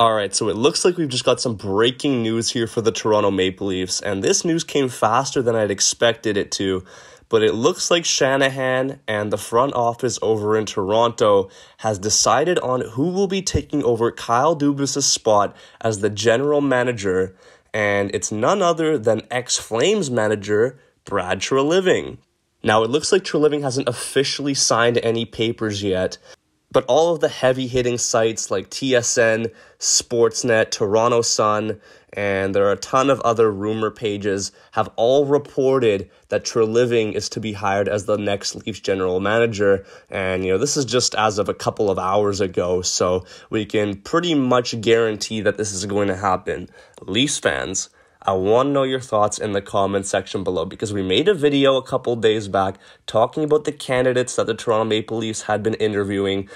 All right, so it looks like we've just got some breaking news here for the Toronto Maple Leafs, and this news came faster than I'd expected it to, but it looks like Shanahan and the front office over in Toronto has decided on who will be taking over KYle Dubas' spot as the general manager, and it's none other than ex-Flames manager Brad Treliviing. Now, it looks like Treliviing hasn't officially signed any papers yet, but all of the heavy-hitting sites like TSN, Sportsnet, Toronto Sun, and there are a ton of other rumor pages have all reported that Treliviing is to be hired as the next Leafs general manager. And, this is just as of a couple of hours ago, so we can pretty much guarantee that this is going to happen. Leafs fans, I want to know your thoughts in the comment section below, because we made a video a couple days back talking about the candidates that the Toronto Maple Leafs had been interviewing,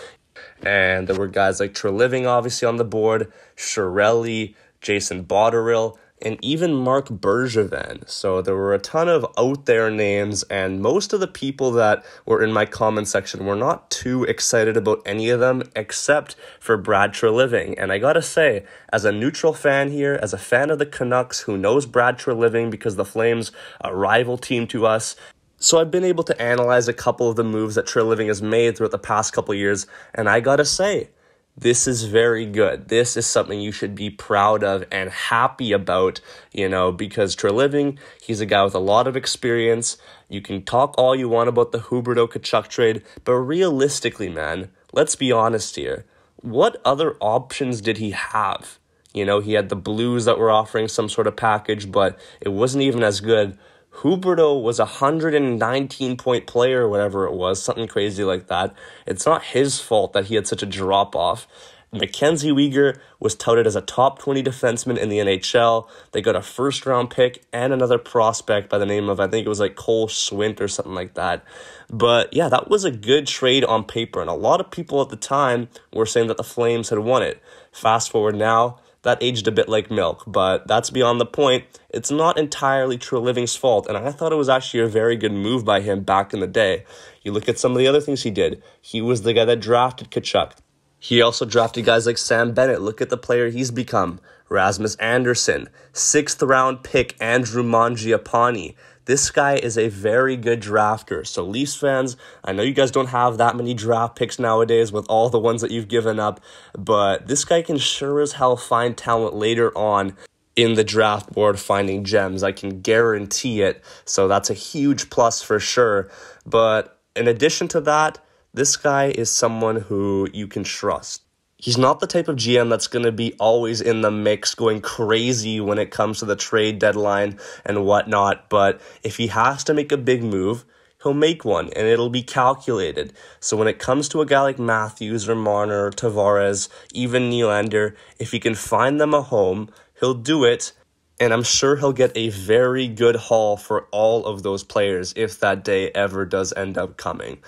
and there were guys like Treliviing obviously on the board, Chiarelli, Jason Botterill, and even Marc Bergevin. So there were a ton of out there names, and most of the people that were in my comment section were not too excited about any of them except for Brad Treliviing. And I gotta say, as a neutral fan here, as a fan of the Canucks who knows Brad Treliviing because the Flames are a rival team to us, so I've been able to analyze a couple of the moves that Treliviing has made throughout the past couple years, and I gotta say, this is very good. This is something you should be proud of and happy about, because Treliviing, he's a guy with a lot of experience. You can talk all you want about the Huberdeau-Tkachuk trade, but realistically, man, let's be honest here. What other options did he have? He had the Blues that were offering some sort of package, but it wasn't even as good. Huberdeau was a 119-point player or whatever it was, something crazy like that. It's not his fault that he had such a drop-off. Mackenzie Weegar was touted as a top 20 defenseman in the NHL. They got a first-round pick and another prospect by the name of, I think it was like Cole Swint or something like that. But yeah, that was a good trade on paper, and a lot of people at the time were saying that the Flames had won it. Fast forward now, that aged a bit like milk, but that's beyond the point. It's not entirely Treliviing's fault, and I thought it was actually a very good move by him back in the day. You look at some of the other things he did. He was the guy that drafted Tkachuk. He also drafted guys like Sam Bennett. Look at the player he's become. Rasmus Andersson, 6th-round pick Andrew Mangiapane. This guy is a very good drafter. So Leafs fans, I know you guys don't have that many draft picks nowadays with all the ones that you've given up, but this guy can sure as hell find talent later on in the draft board, finding gems. I can guarantee it. So that's a huge plus for sure. But in addition to that, this guy is someone who you can trust. He's not the type of GM that's going to be always in the mix going crazy when it comes to the trade deadline and whatnot, but if he has to make a big move, he'll make one, and it'll be calculated. So when it comes to a guy like Matthews or Marner or Tavares, even Nylander, if he can find them a home, he'll do it, and I'm sure he'll get a very good haul for all of those players if that day ever does end up coming.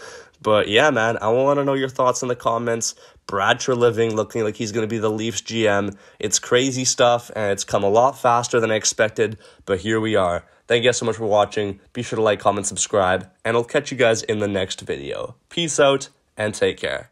But yeah, man, I want to know your thoughts in the comments. Brad Treliviing looking like he's going to be the Leafs GM. It's crazy stuff, and it's come a lot faster than I expected, but here we are. Thank you guys so much for watching. Be sure to like, comment, subscribe, and I'll catch you guys in the next video. Peace out, and take care.